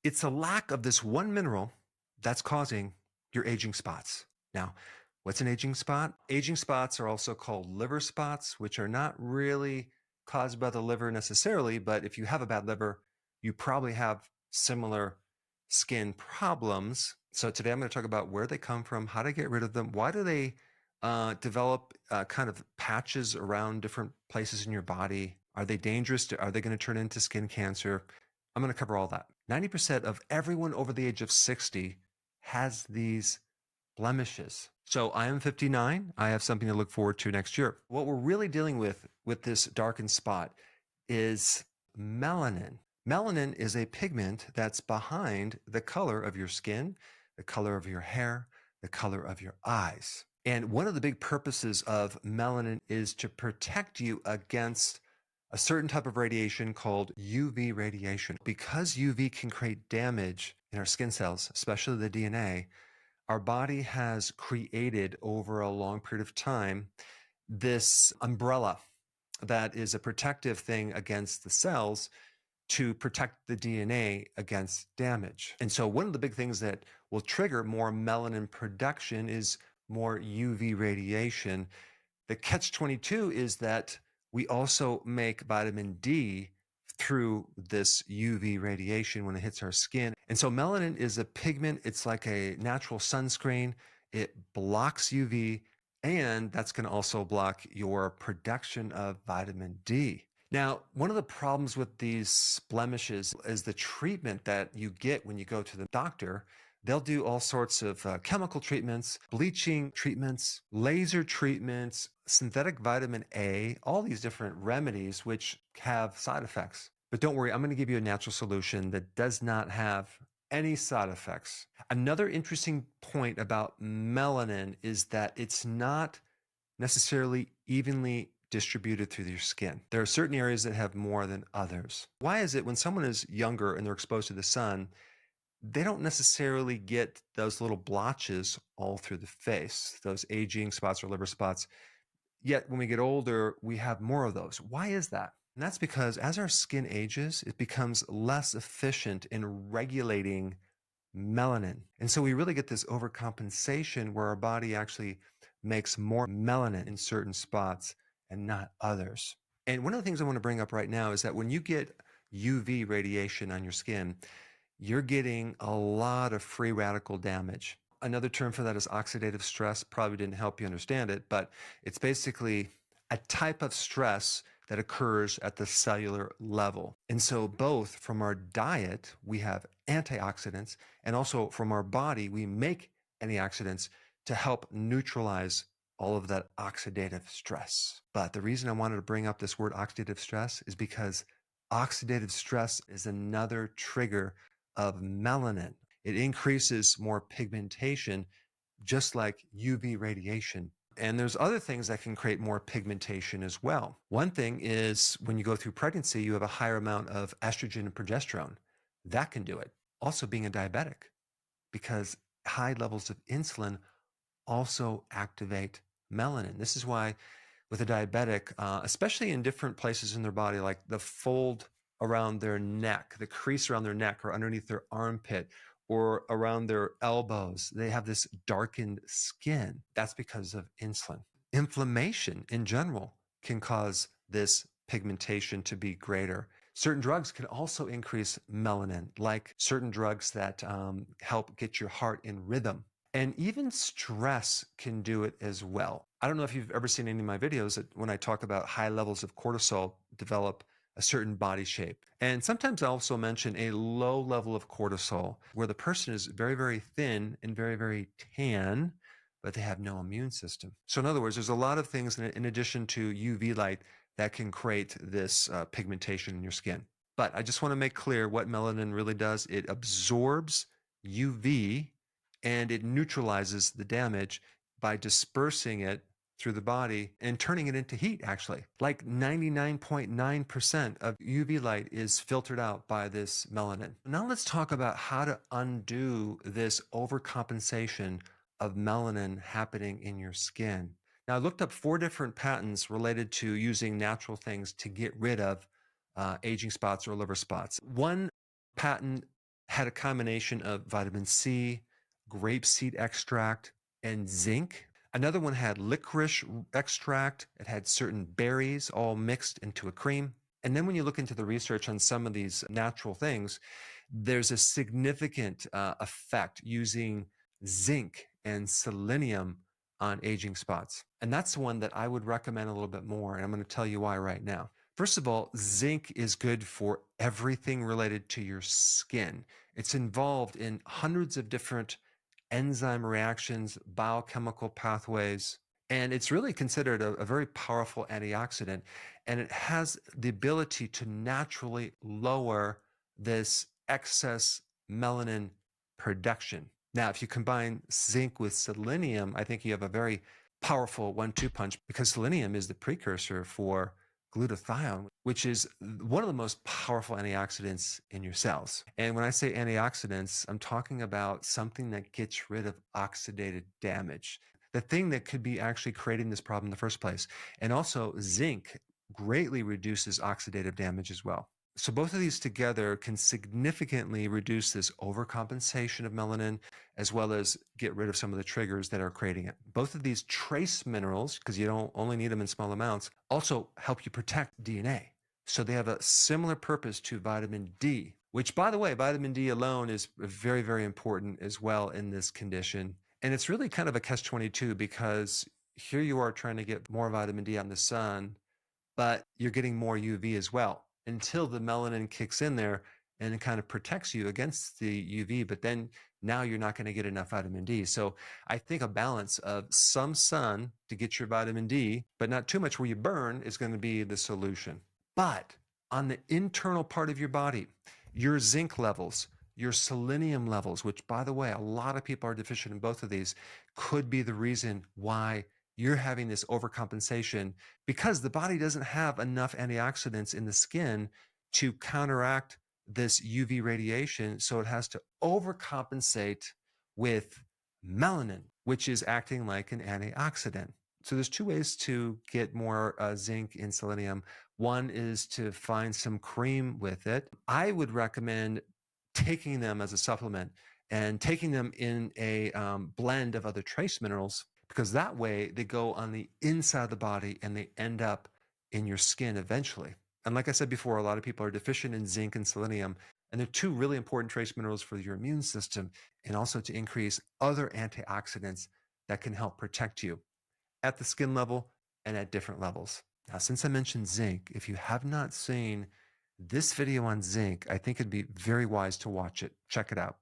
It's a lack of this one mineral that's causing your aging spots. Now, what's an aging spot? Aging spots are also called liver spots, which are not really caused by the liver necessarily, but if you have a bad liver, you probably have similar skin problems. So today I'm going to talk about where they come from, how to get rid of them, why do they develop kind of patches around different places in your body? Are they dangerous? Are they going to turn into skin cancer? I'm going to cover all that. 90% of everyone over the age of 60 has these blemishes. So I am 59. I have something to look forward to next year. What we're really dealing with this darkened spot is melanin. Melanin is a pigment that's behind the color of your skin, the color of your hair, the color of your eyes. And one of the big purposes of melanin is to protect you against a certain type of radiation called UV radiation. Because UV can create damage in our skin cells, especially the DNA, our body has created over a long period of time this umbrella that is a protective thing against the cells to protect the DNA against damage. And so one of the big things that will trigger more melanin production is more UV radiation. The catch-22 is that we also make vitamin D through this UV radiation when it hits our skin. And so melanin is a pigment. It's like a natural sunscreen. It blocks UV, and that's going to also block your production of vitamin D. Now, one of the problems with these blemishes is the treatment that you get when you go to the doctor. They'll do all sorts of chemical treatments, bleaching treatments, laser treatments, synthetic vitamin A, all these different remedies which have side effects. But don't worry, I'm going to give you a natural solution that does not have any side effects. Another interesting point about melanin is that it's not necessarily evenly distributed through your skin. There are certain areas that have more than others. Why is it when someone is younger and they're exposed to the sun, they don't necessarily get those little blotches all through the face, those aging spots or liver spots? Yet when we get older, we have more of those. Why is that? And that's because as our skin ages, it becomes less efficient in regulating melanin. And so we really get this overcompensation where our body actually makes more melanin in certain spots and not others. And one of the things I want to bring up right now is that when you get UV radiation on your skin, you're getting a lot of free radical damage. Another term for that is oxidative stress. Probably didn't help you understand it, but it's basically a type of stress that occurs at the cellular level. And so both from our diet, we have antioxidants, and also from our body, we make antioxidants to help neutralize all of that oxidative stress. But the reason I wanted to bring up this word oxidative stress is because oxidative stress is another trigger of melanin. It increases more pigmentation, just like UV radiation. And there's other things that can create more pigmentation as well. One thing is when you go through pregnancy, you have a higher amount of estrogen and progesterone. That can do it. Also being a diabetic, because high levels of insulin also activate melanin. This is why with a diabetic, especially in different places in their body, like the fold around their neck, the crease around their neck or underneath their armpit or around their elbows, they have this darkened skin. That's because of insulin. Inflammation in general can cause this pigmentation to be greater. Certain drugs can also increase melanin, like certain drugs that help get your heart in rhythm. And even stress can do it as well. I don't know if you've ever seen any of my videos that when I talk about high levels of cortisol develop a certain body shape. And sometimes I also mention a low level of cortisol where the person is very, very thin and very, very tan, but they have no immune system. So in other words, there's a lot of things in addition to UV light that can create this pigmentation in your skin. But I just want to make clear what melanin really does. It absorbs UV and it neutralizes the damage by dispersing it through the body and turning it into heat, actually. Like 99.9% of UV light is filtered out by this melanin. Now let's talk about how to undo this overcompensation of melanin happening in your skin. Now I looked up 4 different patents related to using natural things to get rid of aging spots or liver spots. One patent had a combination of vitamin C, grapeseed extract, and zinc. Another one had licorice extract. It had certain berries all mixed into a cream. And then when you look into the research on some of these natural things, there's a significant effect using zinc and selenium on aging spots. And that's the one that I would recommend a little bit more. And I'm going to tell you why right now. First of all, zinc is good for everything related to your skin. It's involved in hundreds of different enzyme reactions, biochemical pathways, and it's really considered a very powerful antioxidant. And it has the ability to naturally lower this excess melanin production. Now, if you combine zinc with selenium, I think you have a very powerful 1-2 punch, because selenium is the precursor for glutathione, which is one of the most powerful antioxidants in your cells. And when I say antioxidants, I'm talking about something that gets rid of oxidative damage, the thing that could be actually creating this problem in the first place. And also, zinc greatly reduces oxidative damage as well. So both of these together can significantly reduce this overcompensation of melanin, as well as get rid of some of the triggers that are creating it. Both of these trace minerals, because you don't only need them in small amounts, also help you protect DNA. So they have a similar purpose to vitamin D, which, by the way, vitamin D alone is very, very important as well in this condition. And it's really kind of a catch-22, because here you are trying to get more vitamin D out in the sun, but you're getting more UV as well, until the melanin kicks in there and it kind of protects you against the UV, but then now you're not going to get enough vitamin D. So I think a balance of some sun to get your vitamin D, but not too much where you burn, is going to be the solution. But on the internal part of your body, your zinc levels, your selenium levels, which, by the way, a lot of people are deficient in both of these, could be the reason why you're having this overcompensation, because the body doesn't have enough antioxidants in the skin to counteract this UV radiation. So it has to overcompensate with melanin, which is acting like an antioxidant. So there's two ways to get more zinc and selenium. One is to find some cream with it. I would recommend taking them as a supplement and taking them in a blend of other trace minerals, because that way they go on the inside of the body and they end up in your skin eventually. And like I said before, a lot of people are deficient in zinc and selenium, and they're two really important trace minerals for your immune system, and also to increase other antioxidants that can help protect you at the skin level and at different levels. Now, since I mentioned zinc, if you have not seen this video on zinc, I think it'd be very wise to watch it. Check it out.